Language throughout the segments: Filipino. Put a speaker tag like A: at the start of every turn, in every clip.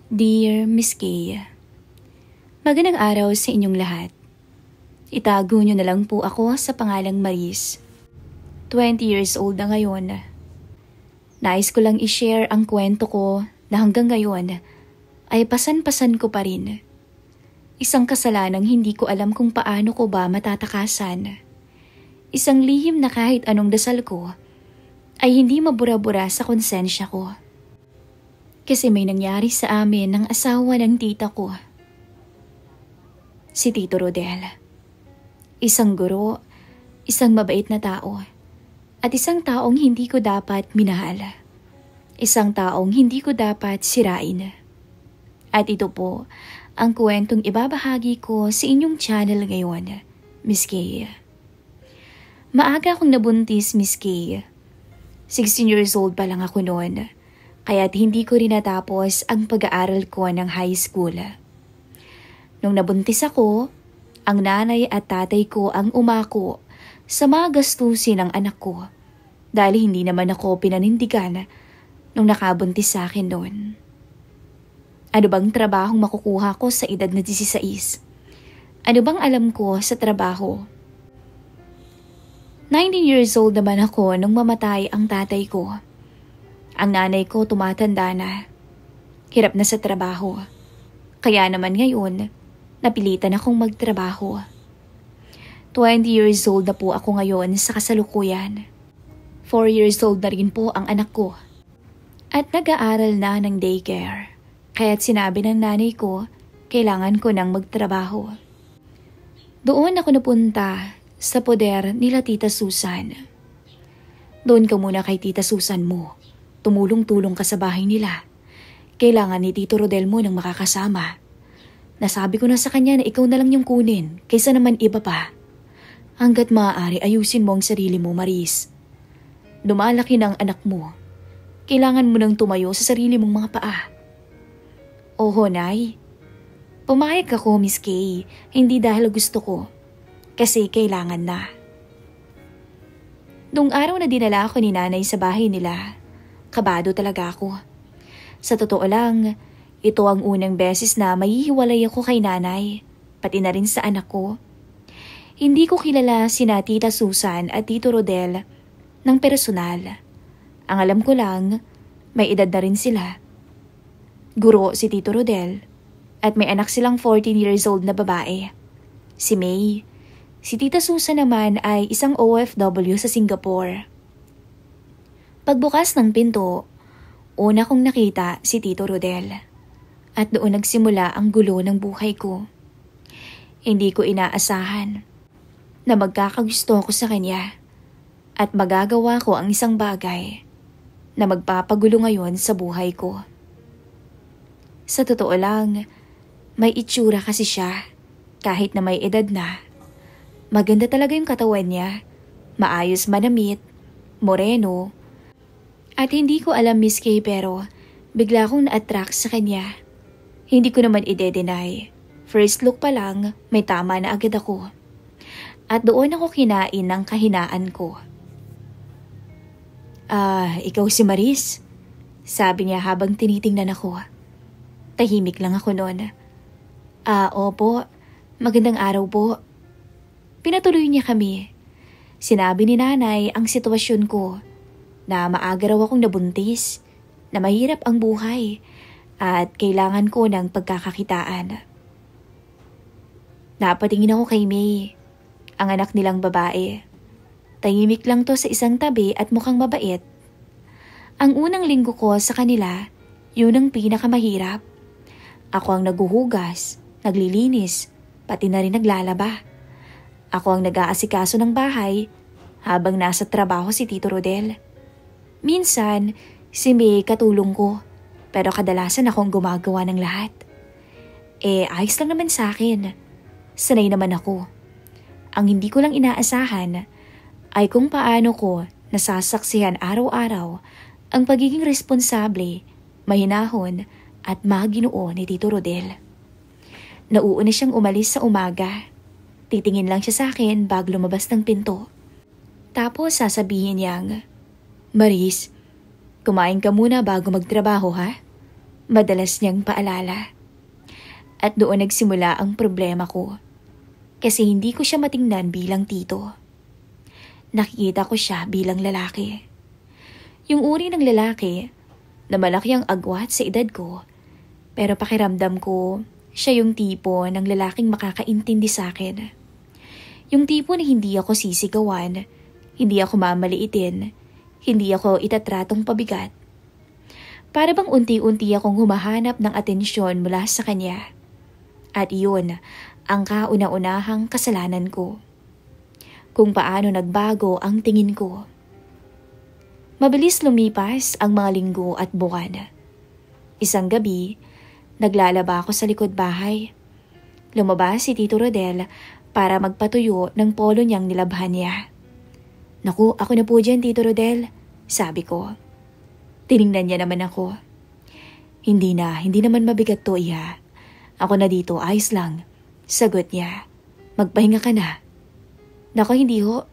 A: Dear Miss Kay, magandang araw sa inyong lahat. Itago niyo na lang po ako sa pangalang Maris. 20 years old na ngayon. Nais ko lang i-share ang kwento ko na hanggang ngayon ay pasan-pasan ko pa rin. Isang kasalanang hindi ko alam kung paano ko ba matatakasan. Isang lihim na kahit anong dasal ko ay hindi mabura-bura sa konsensya ko. Kasi may nangyari sa amin ng asawa ng tita ko. Si Tito Rodel. Isang guro, isang mabait na tao, at isang taong hindi ko dapat minahal. Isang taong hindi ko dapat sirain. At ito po ang kwentong ibabahagi ko sa inyong channel ngayon, Miss Kay. Maaga akong nabuntis, Miss Kay. 16 years old pa lang ako noon. Kaya't hindi ko rin natapos ang pag-aaral ko ng high school. Nung nabuntis ako, ang nanay at tatay ko ang umako sa mga gastusin ng anak ko dahil hindi naman ako pinanindigan nung nakabuntis sa akin noon. Ano bang trabahong makukuha ko sa edad na 16? Ano bang alam ko sa trabaho? 19 years old naman ako nung mamatay ang tatay ko. Ang nanay ko tumatanda na. Hirap na sa trabaho. Kaya naman ngayon, napilitan akong magtrabaho. 20 years old na po ako ngayon sa kasalukuyan. 4 years old na rin po ang anak ko. At nag-aaral na ng daycare. Kaya't sinabi ng nanay ko, kailangan ko nang magtrabaho. Doon ako napunta sa poder nila Tita Susan. Doon ka muna kay Tita Susan mo. Tumulong-tulong ka sa bahay nila. Kailangan ni Tito Rodel mo nang makakasama. Nasabi ko na sa kanya na ikaw na lang yung kunin, kaysa naman iba pa. Hanggat maaari ayusin mo ang sarili mo, Maris. Lumalaki ng anak mo. Kailangan mo nang tumayo sa sarili mong mga paa. Oho, Nay. Pumayag ako, Miss Kay, hindi dahil gusto ko. Kasi kailangan na. Nung araw na dinala ako ni Nanay sa bahay nila, kabado talaga ako. Sa totoo lang, ito ang unang beses na mahihiwalay ako kay nanay, pati na rin sa anak ko. Hindi ko kilala sina Tita Susan at Tito Rodel ng personal. Ang alam ko lang, may edad na rin sila. Guro si Tito Rodel at may anak silang 14 years old na babae, si May. Si Tita Susan naman ay isang OFW sa Singapore. Pagbukas ng pinto, una kong nakita si Tito Rodel. At doon nagsimula ang gulo ng buhay ko. Hindi ko inaasahan na magkakagusto ko sa kanya at magagawa ko ang isang bagay na magpapagulo ngayon sa buhay ko. Sa totoo lang, may itsura kasi siya kahit na may edad na. Maganda talaga yung katawan niya, maayos manamit, moreno. At hindi ko alam, Miss Kay, pero bigla akong na-attract sa kanya. Hindi ko naman ide-deny. First look pa lang, may tama na agad ako. At doon ako kinain ng kahinaan ko. Ikaw si Maris? Sabi niya habang tinitingnan ako. Tahimik lang ako noon. Opo. Magandang araw po. Pinatuloy niya kami. Sinabi ni Nanay ang sitwasyon ko. Na maaga raw akong nabuntis, na mahirap ang buhay, at kailangan ko ng pagkakakitaan. Napatingin ako kay May, ang anak nilang babae. Tahimik lang to sa isang tabi at mukhang mabait. Ang unang linggo ko sa kanila, yun ang pinakamahirap. Ako ang naguhugas, naglilinis, pati na rin naglalaba. Ako ang nag-aasikaso ng bahay, habang nasa trabaho si Tito Rodel. Minsan, si May katulong ko, pero kadalasan akong gumagawa ng lahat. Ayos lang naman sa akin. Sanay naman ako. Ang hindi ko lang inaasahan ay kung paano ko nasasaksihan araw-araw ang pagiging responsable, mahinahon at maginoo ni Tito Rodel. Nauuna siyang umalis sa umaga. Titingin lang siya sa akin bago lumabas ng pinto. Tapos sasabihin niyang, Maris, kumain ka muna bago magtrabaho ha? madalas niyang paalala. At doon nagsimula ang problema ko. Kasi hindi ko siya matingnan bilang tito. Nakikita ko siya bilang lalaki. Yung uri ng lalaki na malaki ang agwat sa edad ko, pero pakiramdam ko siya yung tipo ng lalaking makakaintindi sa akin. Yung tipo na hindi ako sisigawan, hindi ako mamaliitin, hindi ako itatratong pabigat. Para bang unti-unti akong humahanap ng atensyon mula sa kanya. At yun ang kauna-unahang kasalanan ko. Kung paano nagbago ang tingin ko. Mabilis lumipas ang mga linggo at buwan. Isang gabi, naglalaba ako sa likod bahay. Lumabas si Tito Rodel para magpatuyo ng polo niyang nilabhan niya. "Naku, ako na po dyan, Tito Rodel," sabi ko. Tiningnan niya naman ako. Hindi naman mabigat to, Iha. Ako na dito, ayos lang. Sagot niya. "Magpahinga ka na." "Nako, hindi ho.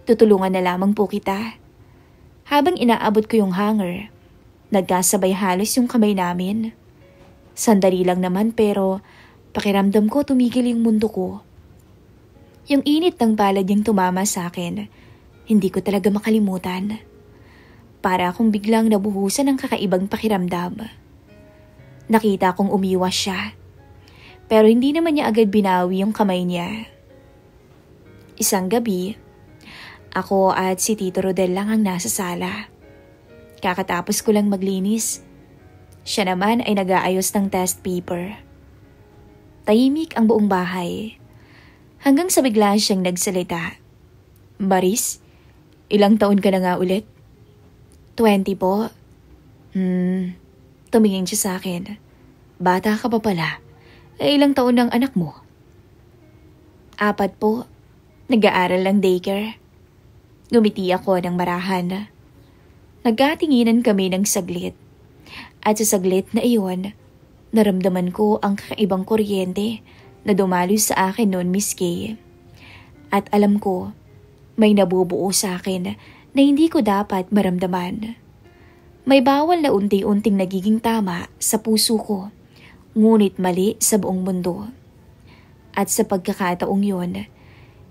A: Tutulungan na lamang po kita." Habang inaabot ko yung hanger, nagkasabay halos yung kamay namin. Sandali lang naman pero pakiramdam ko tumigil yung mundo ko. Yung init ng palad niyang tumama sa akin, hindi ko talaga makalimutan. Para akong biglang nabuhusan ng kakaibang pakiramdam. Nakita kong umiwas siya. Pero hindi naman niya agad binawi yung kamay niya. Isang gabi, ako at si Tito Rodel lang ang nasa sala. Kakatapos ko lang maglinis. Siya naman ay nag-aayos ng test paper. Tahimik ang buong bahay. Hanggang sa bigla siyang nagsalita. "Maris, ilang taon ka na nga ulit?" 20 po. Tumingin siya sa akin. "Bata ka pa pala. Ilang taon ng anak mo?" 4 po. Nag-aaral lang daycare." Ngumiti ako ng marahan. Nagkatinginan kami ng saglit. At sa saglit na iyon, naramdaman ko ang kakaibang kuryente na dumaloy sa akin noon, Miss Kay. At alam ko, may nabubuo sa akin na hindi ko dapat maramdaman. May bawal na unti-unting nagiging tama sa puso ko, ngunit mali sa buong mundo. At sa pagkakataong yon,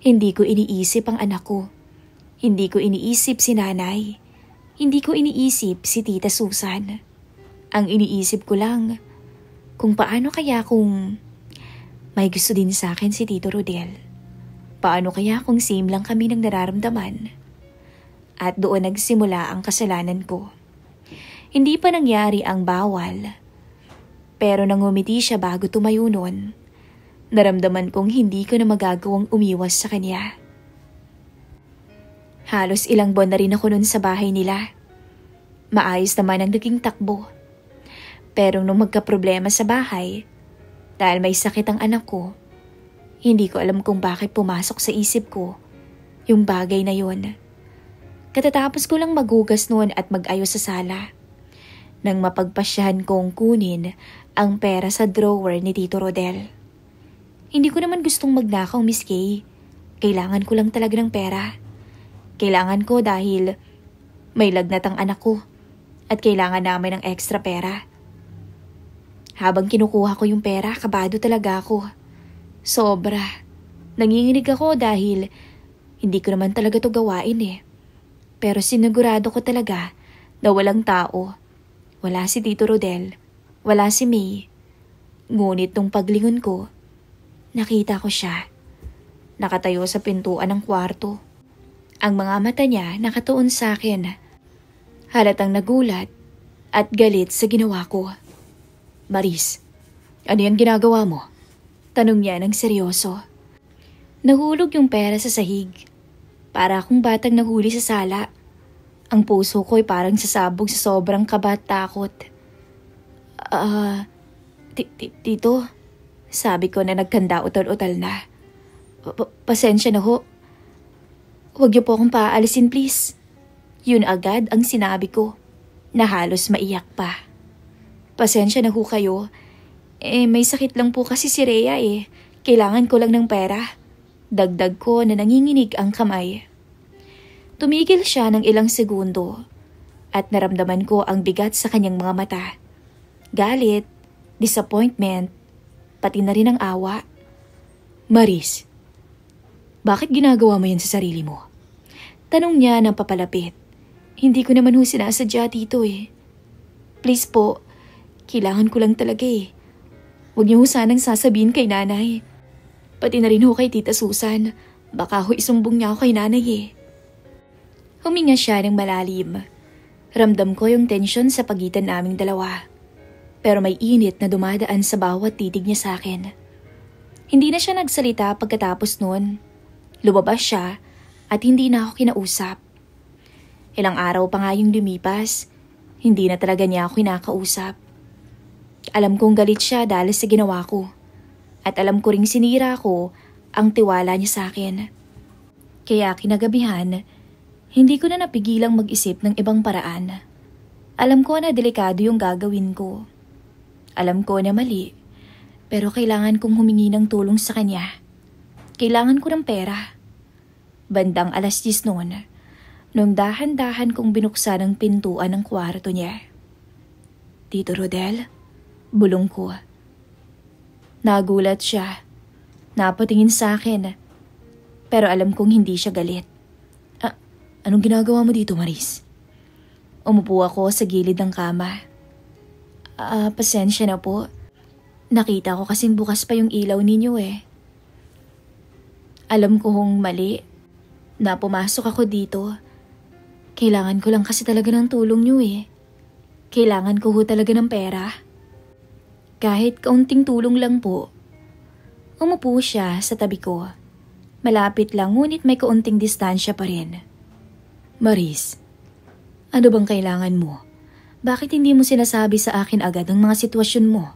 A: hindi ko iniisip ang anak ko. Hindi ko iniisip si nanay. Hindi ko iniisip si Tita Susan. Ang iniisip ko lang, kung paano kaya kung may gusto din sa akin si Tito Rodel. Paano kaya kung same lang kami ng nararamdaman? At doon nagsimula ang kasalanan ko. Hindi pa nangyari ang bawal. Pero nangumiti siya bago tumayo noon. Naramdaman kong hindi ko na magagawang umiwas sa kanya. Halos ilang buwan na rin ako noon sa bahay nila. Maayos naman ang naging takbo. Pero nung magka-problema sa bahay, dahil may sakit ang anak ko, hindi ko alam kung bakit pumasok sa isip ko yung bagay na yon. Katatapos ko lang maghugas noon at mag-ayos sa sala. Nang mapagpasyahan kong kunin ang pera sa drawer ni Tito Rodel. Hindi ko naman gustong magnakaw, Miss Kay. Kailangan ko lang talaga ng pera. Kailangan ko dahil may lagnat ang anak ko at kailangan namin ng extra pera. Habang kinukuha ko yung pera, kabado talaga ako. Sobra. Nanginginig ako dahil hindi ko naman talaga to gawain eh. Pero sinigurado ko talaga na walang tao. Wala si Tito Rodel. Wala si May. Ngunit nung paglingon ko, nakita ko siya. Nakatayo sa pintuan ng kwarto. Ang mga mata niya nakatuon sa akin. Halatang nagulat at galit sa ginawa ko. "Maris, ano yan ginagawa mo?" Tanong niya ng seryoso. Nahulog yung pera sa sahig. Para akong batang nahuli sa sala. Ang puso ko'y parang sasabog sa sobrang kaba at takot. Tito, sabi ko na nagkanda utal-utal na. Pasensya na ho. Huwag niyo po akong paalisin please." Yun agad ang sinabi ko, na halos maiyak pa. "Pasensya na ho kayo. May sakit lang po kasi si Rhea eh. Kailangan ko lang ng pera." Dagdag ko na nanginginig ang kamay. Tumigil siya ng ilang segundo at naramdaman ko ang bigat sa kanyang mga mata. galit, disappointment, pati na rin ang awa.
B: Maris, bakit ginagawa mo yan sa sarili mo?
A: Tanong niya ng papalapit. Hindi ko naman ho sinasadya dito eh. Please po, kailangan ko lang talaga eh. Huwag niyo ho sanang sasabihin kay nanay. Pati na rin ho kay Tita Susan. Baka ho isumbong niya ako kay nanay eh. Huminga siya ng malalim. Ramdam ko yung tensyon sa pagitan naming dalawa. Pero may init na dumadaan sa bawat titig niya sa akin. Hindi na siya nagsalita pagkatapos noon. Lumabas siya at hindi na ako kinausap. Ilang araw pa nga yung lumipas, hindi na talaga niya ako kinakausap. Alam kong galit siya dahil sa ginawa ko. At alam ko ring sinira ko ang tiwala niya sa akin. Kaya kinagabihan, hindi ko na napigilang mag-isip ng ibang paraan. Alam ko na delikado yung gagawin ko. Alam ko na mali, pero kailangan kong humingi ng tulong sa kanya. Kailangan ko ng pera. Bandang 10:00 noon, nung dahan-dahan kong binuksan ang pintuan ng kwarto niya. Tito Rodel, bulong ko. Nagulat siya. Napatingin sa akin. Pero alam kong hindi siya galit.
B: Anong ginagawa mo dito, Maris?
A: Umupo ako sa gilid ng kama. Pasensya na po. Nakita ko kasing bukas pa yung ilaw ninyo eh. Alam ko hong mali na pumasok ako dito. Kailangan ko lang kasi talaga ng tulong niyo eh. Kailangan ko ho talaga ng pera. Kahit kaunting tulong lang po. Umupo siya sa tabi ko. Malapit lang ngunit may kaunting distansya pa rin.
B: Maris, ano bang kailangan mo? Bakit hindi mo sinasabi sa akin agad ang mga sitwasyon mo?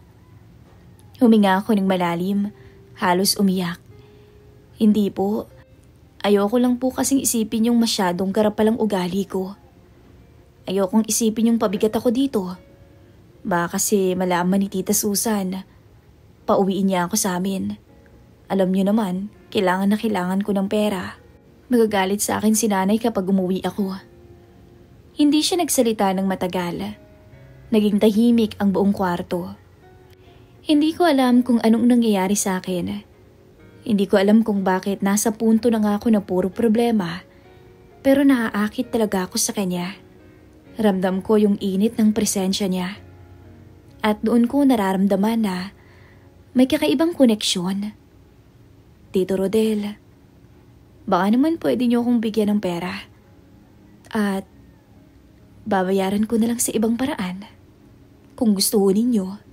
A: Huminga ako ng malalim, halos umiyak. Hindi po. Ayoko lang po kasing isipin yung masyadong karapalang ugali ko. Ayokong isipin yung pabigat ako dito. Baka kasi malaman ni Tita Susan. Pauwiin niya ako sa amin. Alam niyo naman, kailangan na kailangan ko ng pera. Magagalit sa akin si nanay kapag umuwi ako. Hindi siya nagsalita ng matagal. Naging tahimik ang buong kwarto. Hindi ko alam kung anong nangyayari sa akin. Hindi ko alam kung bakit nasa punto na nga ako na puro problema. Pero naaakit talaga ako sa kanya. Ramdam ko yung init ng presensya niya. At doon ko nararamdaman na may kakaibang koneksyon. Tito Rodel, baka naman pwede niyo akong bigyan ng pera. At babayaran ko na lang sa ibang paraan. Kung gusto ninyo.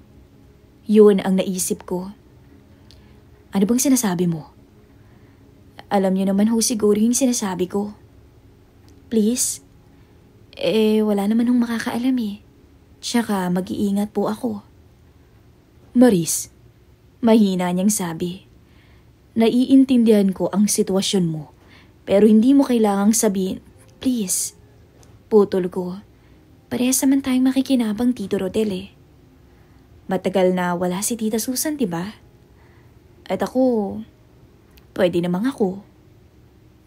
A: Yun ang naisip ko.
B: Ano bang sinasabi mo?
A: Alam niyo naman ho siguro yung sinasabi ko. Please? Wala naman hong makakaalam eh. Tsaka mag-iingat po ako.
B: Maris,
A: mahina niyang sabi. Naiintindihan ko ang sitwasyon mo, pero hindi mo kailangang sabihin, please. Putol ko. Parehas naman tayong makikinabang, Tito Rodel eh. Matagal na wala si Tita Susan, diba? At ako, pwede namang ako.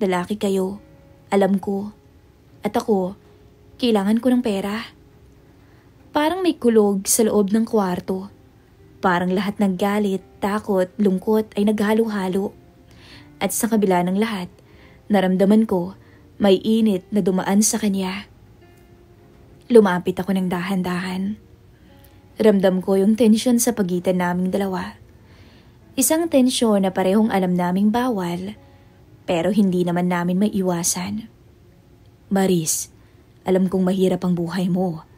A: Lalaki kayo, alam ko. At ako, kailangan ko ng pera. Parang may kulog sa loob ng kwarto. Parang lahat ng galit, takot, lungkot ay naghalo-halo. At sa kabila ng lahat, naramdaman ko may init na dumaan sa kanya. Lumapit ako ng dahan-dahan. Ramdam ko yung tensyon sa pagitan naming dalawa. Isang tensyon na parehong alam naming bawal, pero hindi naman namin maiwasan.
B: Maris, alam kong mahirap ang buhay mo.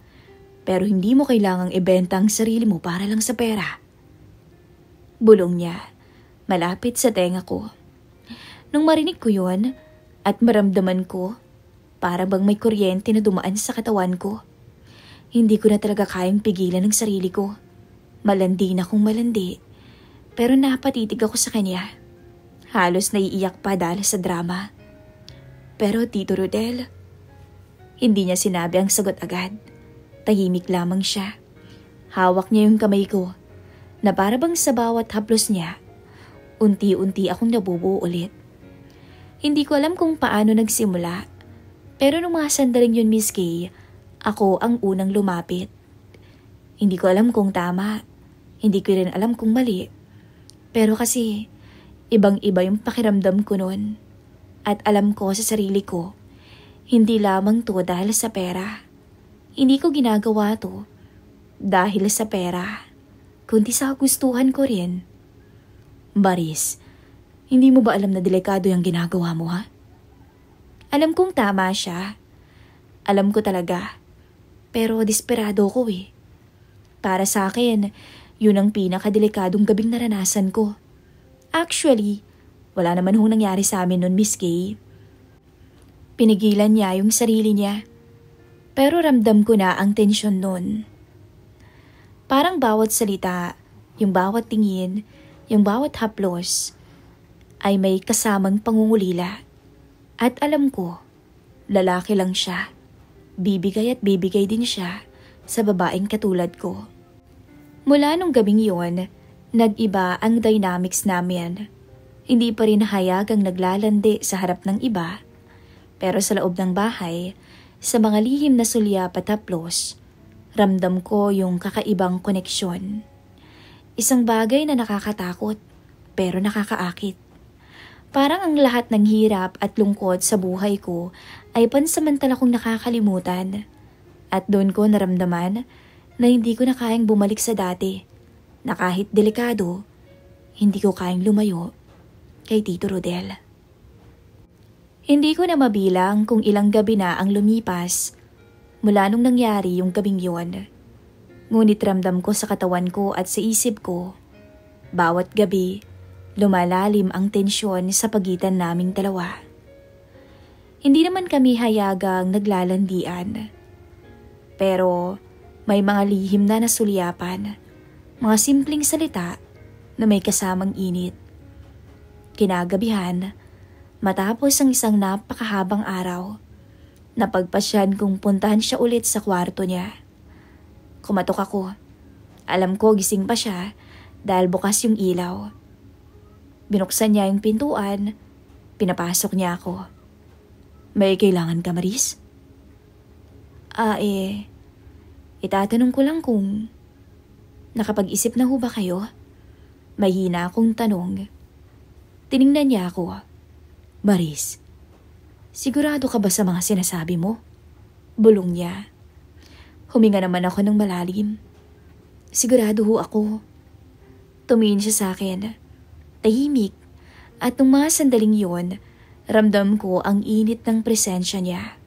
B: Pero hindi mo kailangang ibenta ang sarili mo para lang sa pera.
A: Bulong niya, malapit sa tenga ko. Nung marinig ko yun at maramdaman ko, para bang may kuryente na dumaan sa katawan ko. Hindi ko na talaga kayang pigilan ng sarili ko. Malandi na kung malandi. Pero napatitig ako sa kanya. Halos naiiyak pa dahil sa drama. Pero Tito Rodel, hindi niya sinabi ang sagot agad. Tahimik lamang siya. Hawak niya yung kamay ko na para bang sa bawat haplos niya, unti-unti akong nabubuo ulit. Hindi ko alam kung paano nagsimula, pero nung mga sandaling yun, Miss Kay, ako ang unang lumapit.
B: Hindi ko alam kung tama. Hindi ko rin alam kung mali. Pero kasi, ibang-iba yung pakiramdam ko noon. At alam ko sa sarili ko, hindi lamang to dahil sa pera. Hindi ko ginagawa to dahil sa pera, kundi sa gustuhan ko rin. Baris, hindi mo ba alam na delikado yung ginagawa mo, ha?
A: Alam kong tama siya. Alam ko talaga. Pero desperado ko eh. Para sa akin, yun ang pinakadelikadong gabing naranasan ko. Actually, wala naman hong nangyari sa amin nun, Miss Kay. Pinigilan niya yung sarili niya. Pero ramdam ko na ang tensyon nun. Parang bawat salita, yung bawat tingin, yung bawat haplos, ay may kasamang pangungulila. At alam ko, lalaki lang siya. Bibigay at bibigay din siya sa babaeng katulad ko. Mula nung gabing yon, nag-iba ang dynamics namin. Hindi pa rin hayagang naglalandi sa harap ng iba. Pero sa loob ng bahay, sa mga lihim na sulyap at haplos, ramdam ko yung kakaibang koneksyon. Isang bagay na nakakatakot, pero nakakaakit. Parang ang lahat ng hirap at lungkot sa buhay ko ay pansamantala kong nakakalimutan. At doon ko naramdaman na hindi ko na kayang bumalik sa dati, na kahit delikado, hindi ko kayang lumayo kay Tito Rodel. Hindi ko na mabilang kung ilang gabi na ang lumipas mula nung nangyari yung gabing yon. Ngunit ramdam ko sa katawan ko at sa isip ko, bawat gabi, lumalalim ang tensyon sa pagitan naming dalawa. Hindi naman kami hayagang naglalandian. Pero may mga lihim na nasulyapan, mga simpleng salita na may kasamang init. Kinagabihan, matapos ang isang napakahabang araw, napagpasyan kong puntahan siya ulit sa kwarto niya. Kumatok ako. Alam ko gising pa siya dahil bukas yung ilaw. Binuksan niya yung pintuan, pinapasok niya ako. May kailangan ka, Maris? Itatanong ko lang kung nakapag-isip na ho ba kayo? Mahina akong tanong. Tiningnan niya ako.
B: Maris, sigurado ka ba sa mga sinasabi mo? Bulong niya. Huminga naman ako ng malalim. Sigurado ho ako. Tumingin siya sa akin. Tahimik. At nung mga sandaling yon, ramdam ko ang init ng presensya niya.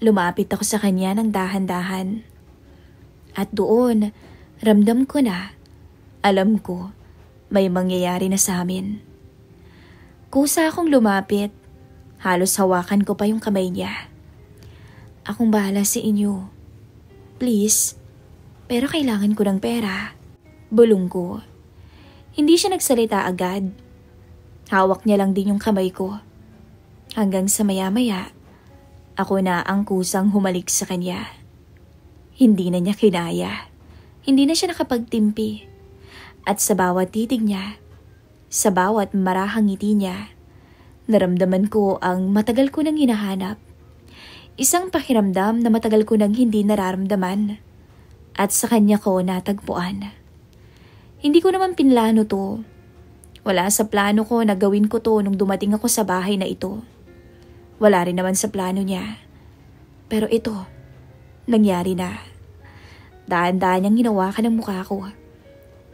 B: Lumapit ako sa kanya ng dahan-dahan. At doon, ramdam ko na, alam ko, may mangyayari na sa amin. Kusa akong lumapit, halos hawakan ko pa yung kamay niya. Akong bahala sa inyo. Please, pero kailangan ko ng pera. Bulong ko. Hindi siya nagsalita agad. Hawak niya lang din yung kamay ko. Hanggang sa maya-maya, ako na ang kusang humalik sa kanya. Hindi na niya kinaya. Hindi na siya nakapagtimpi. At sa bawat titig niya, sa bawat marahang ngiti niya, naramdaman ko ang matagal ko nang hinahanap. Isang pakiramdam na matagal ko nang hindi nararamdaman. At sa kanya ko natagpuan. Hindi ko naman pinlano to. Wala sa plano ko na gawin ko to nung dumating ako sa bahay na ito. Wala rin naman sa plano niya. Pero ito, nangyari na. Daan-daan niyang hinawakan ang mukha ko.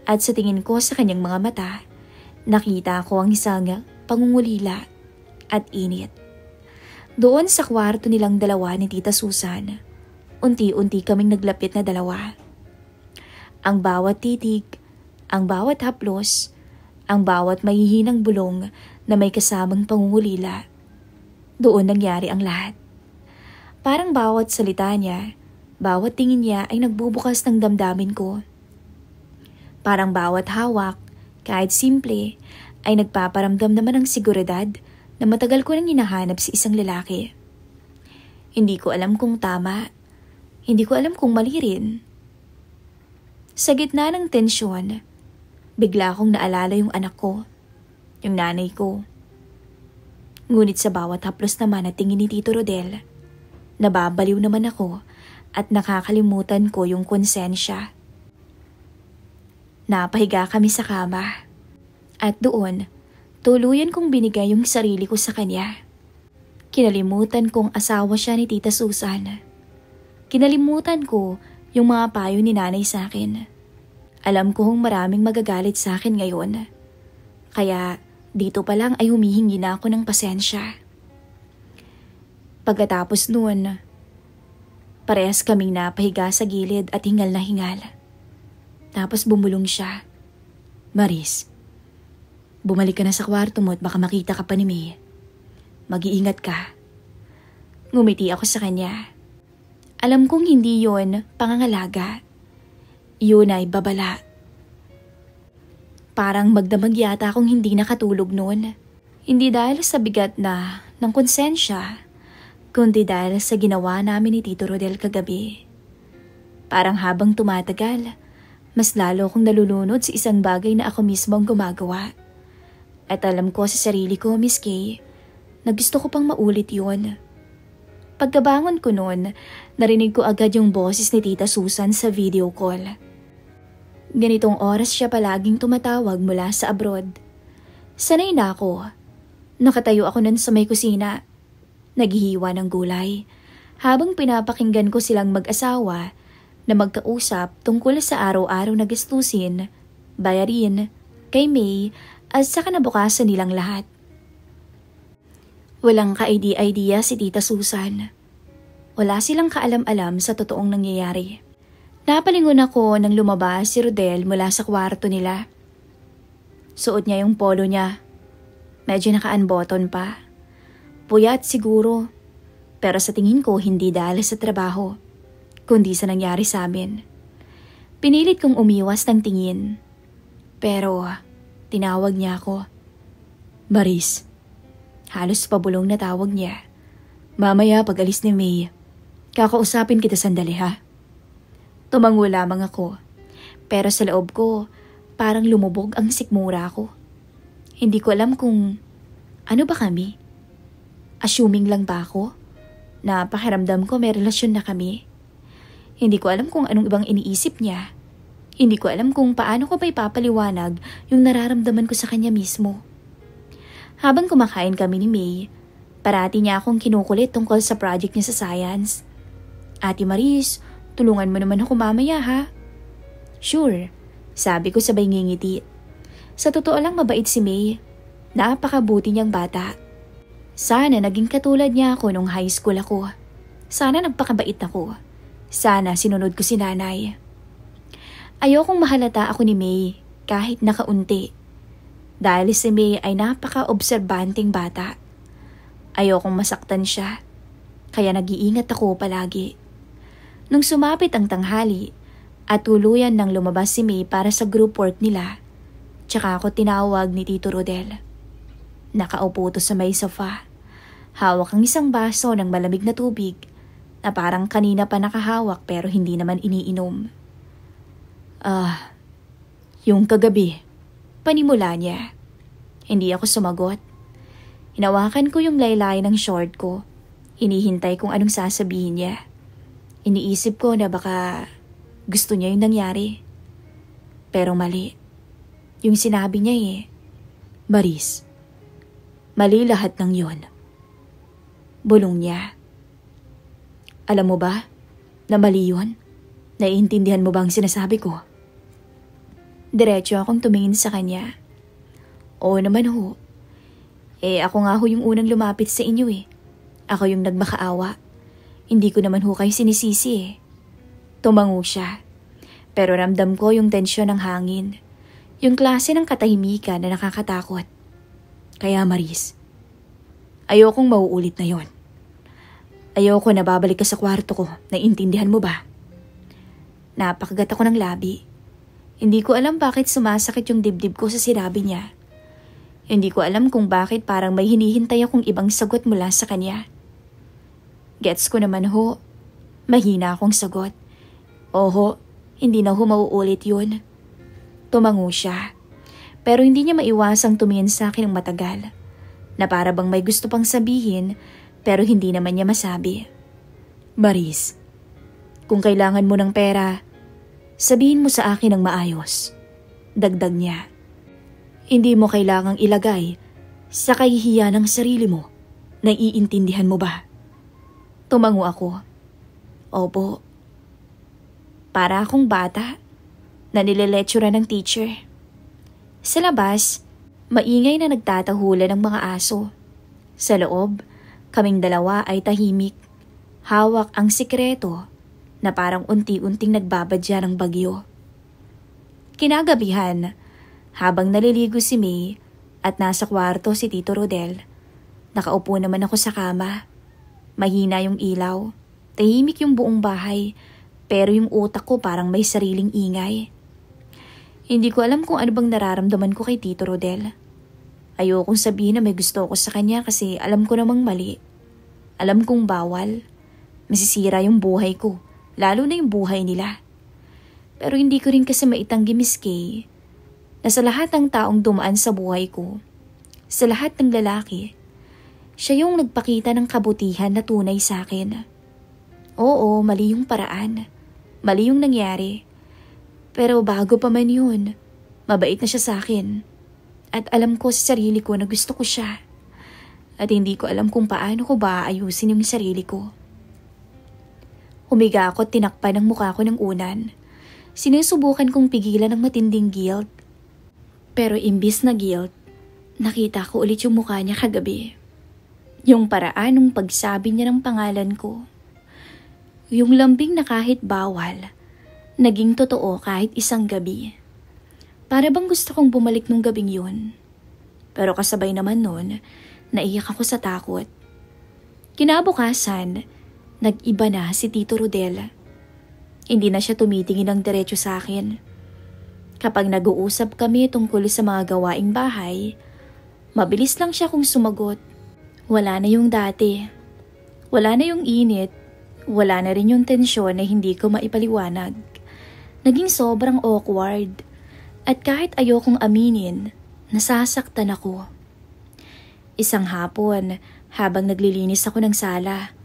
B: At sa tingin ko sa kanyang mga mata, nakita ko ang isang pangungulila at init. Doon sa kwarto nilang dalawa ni Tita Susan, unti-unti kaming naglapit na dalawa. Ang bawat titig, ang bawat haplos, ang bawat mahihinang bulong na may kasamang pangungulila. Doon nangyari ang lahat. Parang bawat salita niya, bawat tingin niya ay nagbubukas ng damdamin ko. Parang bawat hawak, kahit simple, ay nagpaparamdam naman ng seguridad na matagal ko nang hinahanap si isang lalaki. Hindi ko alam kung tama, hindi ko alam kung mali rin. Sa gitna ng tensyon, bigla akong naalala yung anak ko, yung nanay ko. Ngunit sa bawat haplos naman at tingin ni Tito Rodel, nababaliw naman ako at nakakalimutan ko yung konsensya. Napahiga kami sa kama at doon tuluyan kong binigay yung sarili ko sa kanya. Kinalimutan kong asawa siya ni Tita Susan. Kinalimutan ko yung mga payo ni nanay sa akin. Alam kong maraming magagalit sa akin ngayon. Kaya dito pa lang ay humihingi na ako ng pasensya. Pagkatapos noon, parehas kaming napahiga sa gilid at hingal na hingal. Tapos bumulong siya. Maris, bumalik ka na sa kwarto mo at baka makita ka pa ni May. Mag-iingat ka. Ngumiti ako sa kanya. Alam kong hindi yon pangangalaga. Yun ay babala. Parang magdamag yata akong hindi nakatulog noon. Hindi dahil sa bigat na ng konsensya, kundi dahil sa ginawa namin ni Tito Rodel kagabi. Parang habang tumatagal, mas lalo akong nalulunod sa isang bagay na ako mismo ang gumagawa. At alam ko sa sarili ko, Miss Kay, na gusto ko pang maulit yun. Pagkabangon ko noon, narinig ko agad yung boses ni Tita Susan sa video call. Ganitong oras siya palaging tumatawag mula sa abroad. Sanay na ako. Nakatayo ako nun sa may kusina. Naghihiwa ng gulay. Habang pinapakinggan ko silang mag-asawa na magkausap tungkol sa araw-araw na gastusin, bayarin, kay May at sa kinabukasan nilang lahat. Walang ka-idea si Tita Susan. Wala silang kaalam-alam sa totoong nangyayari. Napalingon ako nang lumabas si Rodel mula sa kwarto nila. Suot niya yung polo niya. Medyo naka-unbutton pa. Puyat siguro. Pero sa tingin ko hindi dahil sa trabaho, kundi sa nangyari sa amin. Pinilit kong umiwas ng tingin. Pero tinawag niya ako. Maris. Halos pabulong na tawag niya. Mamaya pag alis ni May, kakausapin kita sandali ha. Tumango lamang ako. Pero sa loob ko, parang lumubog ang sikmura ko. Hindi ko alam kung ano ba kami. Assuming lang ba ako? Na pakiramdam ko may relasyon na kami. Hindi ko alam kung anong ibang iniisip niya. Hindi ko alam kung paano ko pa ipapaliwanag yung nararamdaman ko sa kanya mismo. Habang kumakain kami ni May, parati niya akong kinukulit tungkol sa project niya sa science. Ate Maris, tulungan mo naman ako mamaya ha? Sure, sabi ko sabay ngingiti. Sa totoo lang mabait si May. Napakabuti niyang bata. Sana naging katulad niya ako nung high school ako. Sana nagpakabait ako. Sana sinunod ko si nanay. Ayokong mahalata ako ni May kahit nakaunti. Dahil si May ay napaka-obserbanting bata. Ayokong masaktan siya, kaya nag-iingat ako palagi. Nung sumapit ang tanghali at tuluyan nang lumabas si May para sa group work nila, tsaka ako tinawag ni Tito Rodel. Nakaupo to sa may sofa. Hawak ang isang baso ng malamig na tubig na parang kanina pa nakahawak pero hindi naman iniinom. Yung kagabi. Panimula niya. Hindi ako sumagot. Hinawakan ko yung laylay ng short ko. Hinihintay kung anong sasabihin niya. Iniisip ko na baka gusto niya yung nangyari. Pero mali. Yung sinabi niya Maris, mali lahat ng yon. Bulong niya. Alam mo ba na mali yun? Naiintindihan mo ba ang sinasabi ko? Diretso akong tumingin sa kanya. Oo naman ho. Ako nga ho yung unang lumapit sa inyo . Ako yung nagmakaawa. Hindi ko naman ho kayo sinisisi . Tumango siya. Pero ramdam ko yung tensyon ng hangin. Yung klase ng katahimikan na nakakatakot. Kaya Maris, ayokong mauulit na yon. Ayoko na babalik ka sa kwarto ko. Naiintindihan mo ba? Napakagat ako ng labi. Hindi ko alam bakit sumasakit yung dibdib ko sa sinabi niya. Hindi ko alam kung bakit parang may hinihintay akong ibang sagot mula sa kanya. Gets ko naman ho. Mahina akong sagot. Oho, hindi na ho mauulit yun. Tumango siya. Pero hindi niya maiwasang tumingin sa akin ng matagal. Na para bang may gusto pang sabihin pero hindi naman niya masabi. Maris, Kung kailangan mo ng pera, sabihin mo sa akin ng maayos. Dagdag niya. Hindi mo kailangang ilagay sa kahihiyan ng sarili mo. Naiintindihan mo ba? Tumango ako. Opo. Para akong bata na nililetsura ng teacher. Sa labas, maingay na nagtatahulan ng mga aso. Sa loob, kaming dalawa ay tahimik. Hawak ang sikreto na parang unti-unting nagbabadya ng bagyo. Kinagabihan, habang naliligo si May at nasa kwarto si Tito Rodel, nakaupo naman ako sa kama. Mahina yung ilaw, tahimik yung buong bahay, pero yung utak ko parang may sariling ingay. Hindi ko alam kung ano bang nararamdaman ko kay Tito Rodel. Ayokong sabihin na may gusto ko sa kanya kasi alam ko namang mali. Alam kong bawal. Masisira yung buhay ko, lalo na yung buhay nila. Pero hindi ko rin kasi maitanggi, Miss Kay, na sa lahat ng taong dumaan sa buhay ko, sa lahat ng lalaki, siya yung nagpakita ng kabutihan na tunay sa akin. Oo, mali yung paraan. Mali yung nangyari. Pero bago pa man yun, mabait na siya sa akin. At alam ko sa sarili ko na gusto ko siya. At hindi ko alam kung paano ko ba ayusin yung sarili ko. Humiga ako at tinakpan ang mukha ko ng unan. Sinusubukan kong pigilan ng matinding guilt. Pero imbis na guilt, nakita ko ulit yung mukha niya kagabi. Yung paraan ng pagsabi niya ng pangalan ko. Yung lambing na kahit bawal, naging totoo kahit isang gabi. Para bang gusto kong bumalik nung gabing yun. Pero kasabay naman nun, naiyak ako sa takot. Kinabukasan, nag-iba na si Tito Rodel. Hindi na siya tumitingin ng diretso sa akin. Kapag nag-uusap kami tungkol sa mga gawaing bahay, mabilis lang siya kung sumagot. Wala na yung dati. Wala na yung init. Wala na rin yung tensyon na hindi ko maipaliwanag. Naging sobrang awkward. At kahit ayokong aminin, nasasaktan ako. Isang hapon, habang naglilinis ako ng sala,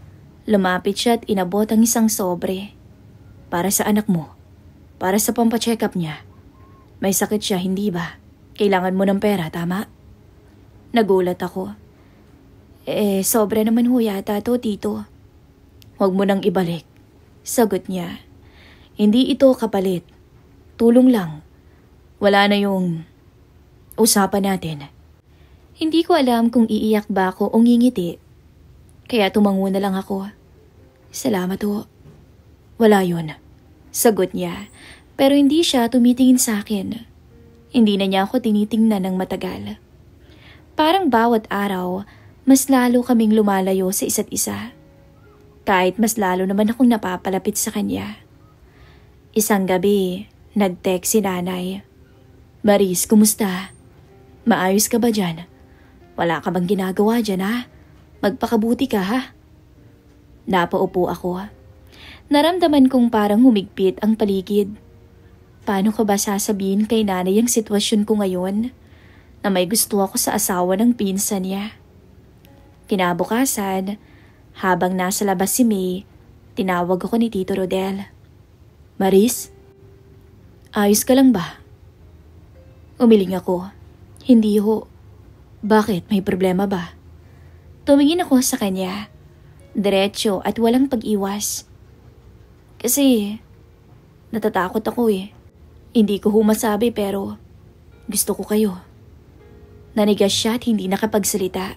B: lumapit siya at inabot ang isang sobre. Para sa anak mo. Para sa pampacheck up niya. May sakit siya, hindi ba? Kailangan mo ng pera, tama? Nagulat ako. Sobra naman ho yata to, Tito. Huwag mo nang ibalik. Sagot niya. Hindi ito kapalit. Tulong lang. Wala na yung usapan natin. Hindi ko alam kung iiyak ba ako o ngingiti. Kaya tumango na lang ako. Salamat ho. Wala yun. Sagot niya. Pero hindi siya tumitingin sa akin. Hindi na niya ako tinitingnan ng matagal. Parang bawat araw, mas lalo kaming lumalayo sa isa't isa. Kahit mas lalo naman akong napapalapit sa kanya. Isang gabi, nag-text si nanay. Maris, kumusta? Maayos ka ba dyan? Wala ka bang ginagawa dyan, ha? Magpakabuti ka, ha? Napaupo ako. Naramdaman kong parang humigpit ang paligid. Paano ko ba sasabihin kay nanay ang sitwasyon ko ngayon? Na may gusto ako sa asawa ng pinsan niya. Kinabukasan, habang nasa labas si May, tinawag ako ni Tito Rodel. Maris? Ayos ka lang ba? Umiling ako. Hindi ho. Bakit? May problema ba? Tumingin ako sa kanya. Diretso at walang pag-iwas. Kasi natatakot ako eh. Hindi ko masabi pero gusto ko kayo. Nanigas siya at hindi nakapagsalita.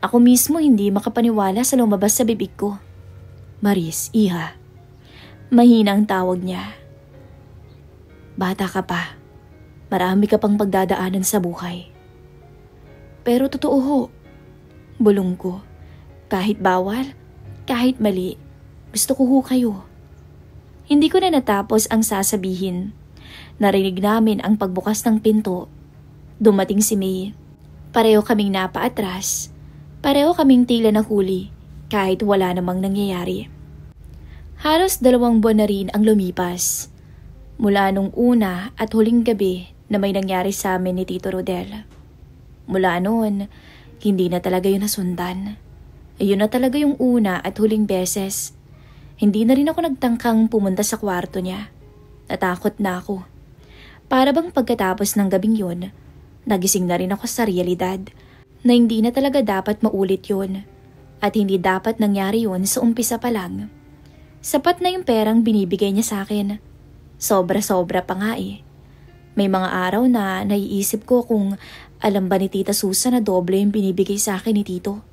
B: Ako mismo hindi makapaniwala sa lumabas sa bibig ko. Maris, iha. Mahinang tawag niya. Bata ka pa. Marami ka pang pagdadaanan sa buhay. Pero totoo ho. Bulong ko. Kahit bawal, kahit mali, gusto ko ho kayo. Hindi ko na natapos ang sasabihin. Narinig namin ang pagbukas ng pinto. Dumating si May. Pareho kaming napaatras. Pareho kaming tila na huli kahit wala namang nangyayari. Halos 2 buwan na rin ang lumipas. Mula nung una at huling gabi na may nangyari sa amin ni Tito Rodel. Mula noon, hindi na talaga yun nasundan. Ayun na talaga yung una at huling beses. Hindi na rin ako nagtangkang pumunta sa kwarto niya. Natakot na ako. Para bang pagkatapos ng gabing yun, nagising na rin ako sa realidad na hindi na talaga dapat maulit yun at hindi dapat nangyari yun sa umpisa pa lang. Sapat na yung perang binibigay niya sa akin. Sobra-sobra pa nga eh. May mga araw na naiisip ko kung alam ba ni Tita Susan na doble yung binibigay sa akin ni Tito.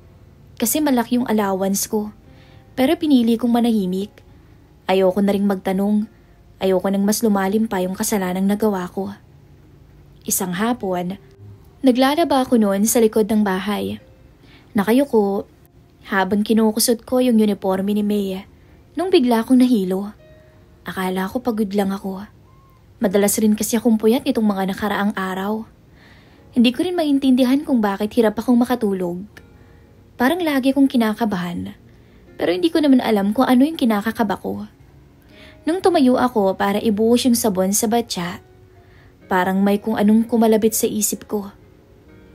B: Kasi malaki yung allowance ko. Pero pinili kong manahimik. Ayoko na ring magtanong. Ayoko nang mas lumalim pa yung kasalanang nagawa ko. Isang hapon, naglalaba ako noon sa likod ng bahay. Nakayuko habang kinukusot ko yung uniforme ni May nung bigla akong nahilo. Akala ko pagod lang ako. Madalas rin kasi akong puyat itong mga nakaraang araw. Hindi ko rin maintindihan kung bakit hirap akong makatulog. Parang lagi kong kinakabahan. Pero hindi ko naman alam kung ano yung kinakakaba ko. Nung tumayo ako para ibuhos yung sabon sa batya, parang may kung anong kumalabit sa isip ko.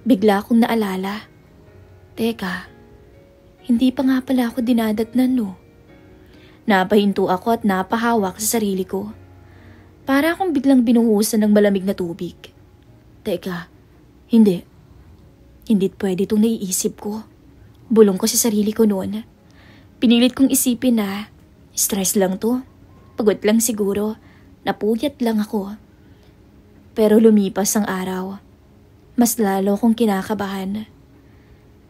B: Bigla akong naalala. Teka, hindi pa nga pala ako dinadatnan no. Napahinto ako at napahawak sa sarili ko. Para akong biglang binuhusan ng malamig na tubig. Teka, hindi. Hindi pwede itong naiisip ko. Bulong ko sa sarili ko noon. Pinilit kong isipin na stress lang to. Pagod lang siguro. Napuyat lang ako. Pero lumipas ang araw. Mas lalo akong kinakabahan.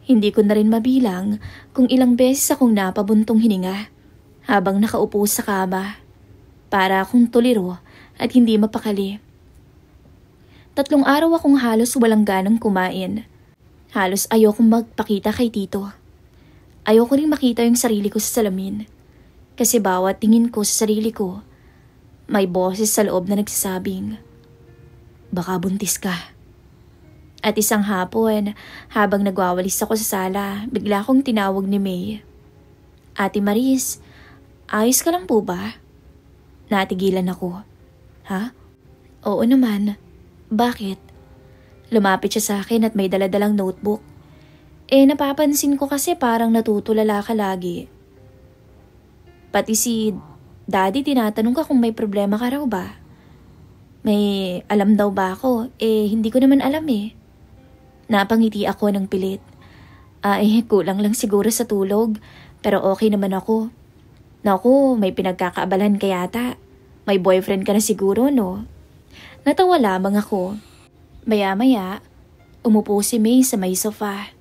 B: Hindi ko na rin mabilang kung ilang beses akong napabuntong hininga habang nakaupo sa kama. Para akong tuliro at hindi mapakali. 3 araw akong halos walang ganang kumain. Halos ayokong magpakita kay Tito. Ayoko rin makita yung sarili ko sa salamin. Kasi bawat tingin ko sa sarili ko, may boses sa loob na nagsasabing, baka buntis ka. At isang hapon, habang nagwawalis ako sa sala, bigla akong tinawag ni May. Ate Maris, ayos ka lang po ba? Natigilan ako. Ha? Oo naman. Bakit? Lumapit siya sa akin at may daladalang notebook. Napapansin ko kasi parang natutulala ka lagi. Pati si Daddy tinatanong ka kung may problema ka raw ba? May alam daw ba ako? Hindi ko naman alam eh. Napangiti ako ng pilit. Kulang lang siguro sa tulog, pero okay naman ako. Naku, may pinagkakaabalan ka yata. May boyfriend ka na siguro, no? Natawa lamang ako. Maya-maya, umupo si May sa may sofa.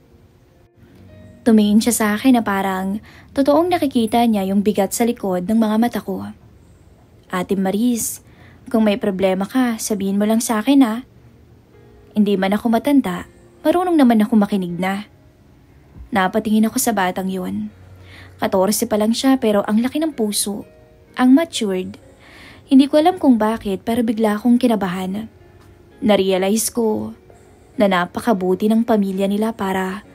B: Tumingin siya sa akin na parang totoong nakikita niya yung bigat sa likod ng mga mata ko. Ate Maris, kung may problema ka, sabihin mo lang sa akin ha. Hindi man ako matanda, marunong naman ako makinig na. Napatingin ako sa batang yun. 14 pa lang siya pero ang laki ng puso. Ang matured. Hindi ko alam kung bakit pero bigla akong kinabahan. Narealize ko na napakabuti ng pamilya nila para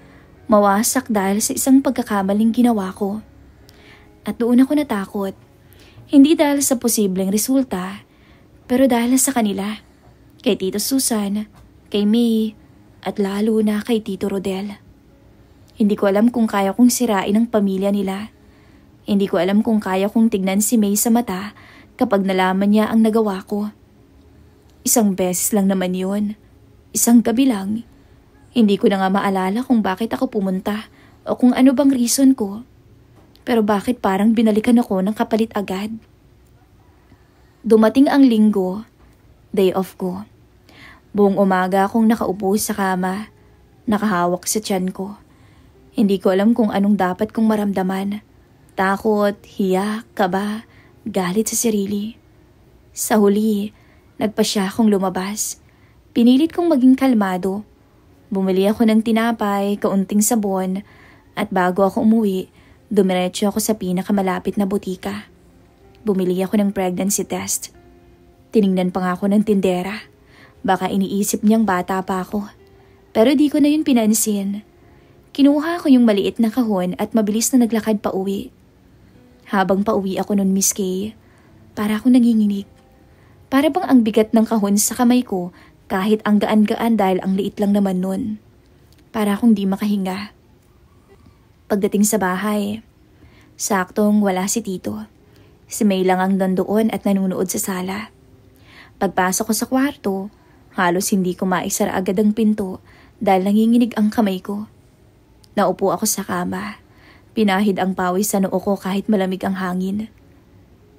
B: mawasak dahil sa isang pagkakamaling ginawa ko. At doon ako natakot. Hindi dahil sa posibleng resulta, pero dahil sa kanila. Kay Tito Susan, kay May, at lalo na kay Tito Rodel. Hindi ko alam kung kaya kong sirain ang pamilya nila. Hindi ko alam kung kaya kong tignan si May sa mata kapag nalaman niya ang nagawa ko. Isang beses lang naman yun. Isang gabi lang. Hindi ko na nga maalala kung bakit ako pumunta o kung ano bang reason ko. Pero bakit parang binalikan ako ng kapalit agad? Dumating ang linggo, day off ko. Buong umaga akong nakaupo sa kama, nakahawak sa tiyan ko. Hindi ko alam kung anong dapat kong maramdaman. Takot, hiya, kaba, galit sa sarili. Sa huli, nagpasya akong lumabas. Pinilit kong maging kalmado. Bumili ako ng tinapay, kaunting sabon, at bago ako umuwi, dumiretso ako sa pinakamalapit na butika. Bumili ako ng pregnancy test. Tiningnan pa nga ako ng tindera. Baka iniisip niyang bata pa ako. Pero di ko na yun pinansin. Kinuha ko yung maliit na kahon at mabilis na naglakad pa uwi. Habang pauwi ako nun, Miss Kay, para akong nanginginig. Para bang ang bigat ng kahon sa kamay ko kahit ang gaan-gaan dahil ang liit lang naman nun. Para akong di makahinga. Pagdating sa bahay, saktong wala si Tito.
A: Si May lang ang nandoon at nanunood sa sala. Pagpasok ko sa kwarto, halos hindi ko maisara agad ang pinto dahil nanginginig ang kamay ko. Naupo ako sa kama. Pinahid ang pawis sa noo ko kahit malamig ang hangin.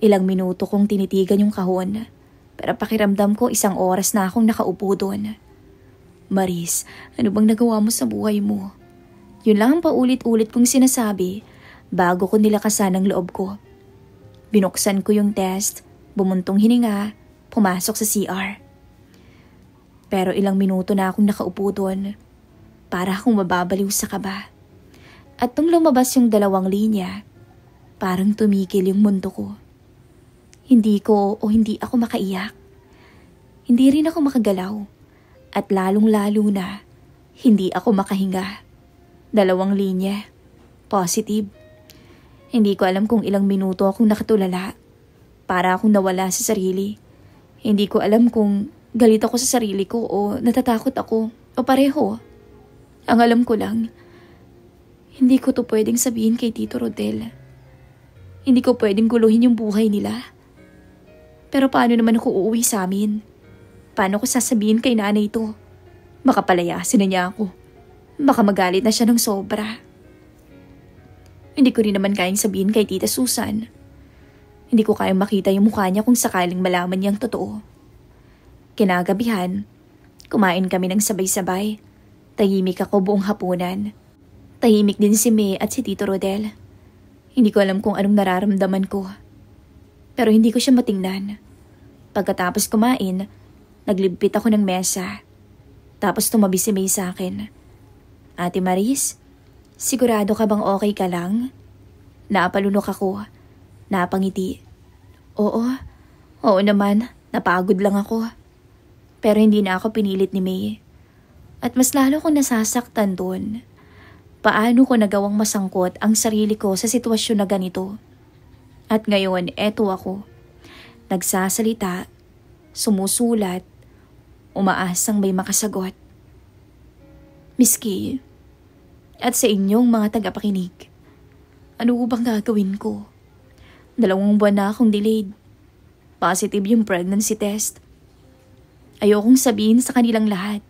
A: Ilang minuto kong tinitigan yung kahon, pero pakiramdam ko 1 oras na akong nakaupo doon. Maris, ano bang nagawa mo sa buhay mo? Yun lang ang paulit-ulit kong sinasabi bago ko nilakasan ang loob ko. Binuksan ko yung test, bumuntong hininga, pumasok sa CR. Pero ilang minuto na akong nakaupo doon, para akong mababaliw sa kaba. At nung lumabas yung 2 linya, parang tumigil yung mundo ko. Hindi ako makaiyak. Hindi rin ako makagalaw. At lalong-lalo na, hindi ako makahinga. 2 linya. Positive. Hindi ko alam kung ilang minuto akong nakatulala. Para akong nawala sa sarili. Hindi ko alam kung galit ako sa sarili ko o natatakot ako o pareho. Ang alam ko lang, hindi ko to pwedeng sabihin kay Tito Rodel. Hindi ko pwedeng guluhin yung buhay nila. Pero paano naman ako uuwi sa amin? Paano ko sasabihin kay nanay ito? Baka palayasin na niya ako. Baka magalit na siya ng sobra. Hindi ko rin naman kayang sabihin kay Tita Susan. Hindi ko kayang makita yung mukha niya kung sakaling malaman niyang totoo. Kinagabihan, kumain kami ng sabay-sabay. Tahimik ako buong hapunan. Tahimik din si May at si Tito Rodel. Hindi ko alam kung anong nararamdaman ko. Pero hindi ko siya matingnan. Pagkatapos kumain, naglibpit ako ng mesa. Tapos tumabi si May sa akin. Ate Maris, sigurado ka bang okay ka lang? Naapalunok ako. Napangiti. Oo naman, napagod lang ako. Pero hindi na ako pinilit ni May. At mas lalo kong nasasaktan doon. Paano ko nagawang masangkot ang sarili ko sa sitwasyon na ganito? At ngayon, eto ako. Nagsasalita, sumusulat, umaasang may makasagot. Miski, at sa inyong mga tagapakinig, ano bang gagawin ko? 2 buwan na akong delayed. Positive yung pregnancy test. Ayokong sabihin sa kanilang lahat.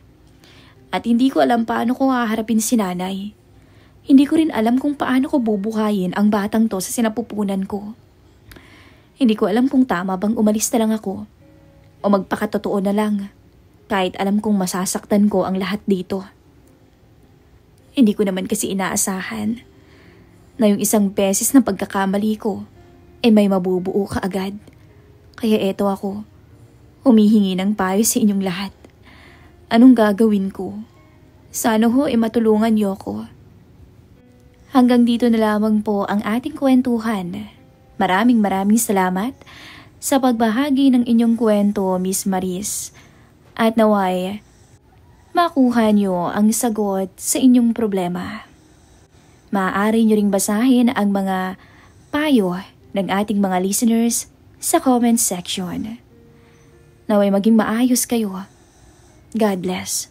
A: At hindi ko alam paano ko haharapin si nanay. Hindi ko rin alam kung paano ko bubuhayin ang batang to sa sinapupunan ko. Hindi ko alam kung tama bang umalis na lang ako o magpakatotoo na lang kahit alam kong masasaktan ko ang lahat dito. Hindi ko naman kasi inaasahan na yung 1 beses na pagkakamali ko may mabubuo ka agad. Kaya eto ako, humihingi ng payo sa inyong lahat. Anong gagawin ko? Sana ho matulungan niyo ko. Hanggang dito na lamang po ang ating kwentuhan. Maraming salamat sa pagbahagi ng inyong kwento, Miss Maris. At naway, makuha niyo ang sagot sa inyong problema. Maaari niyo ring basahin ang mga payo ng ating mga listeners sa comment section. Naway maging maayos kayo. God bless.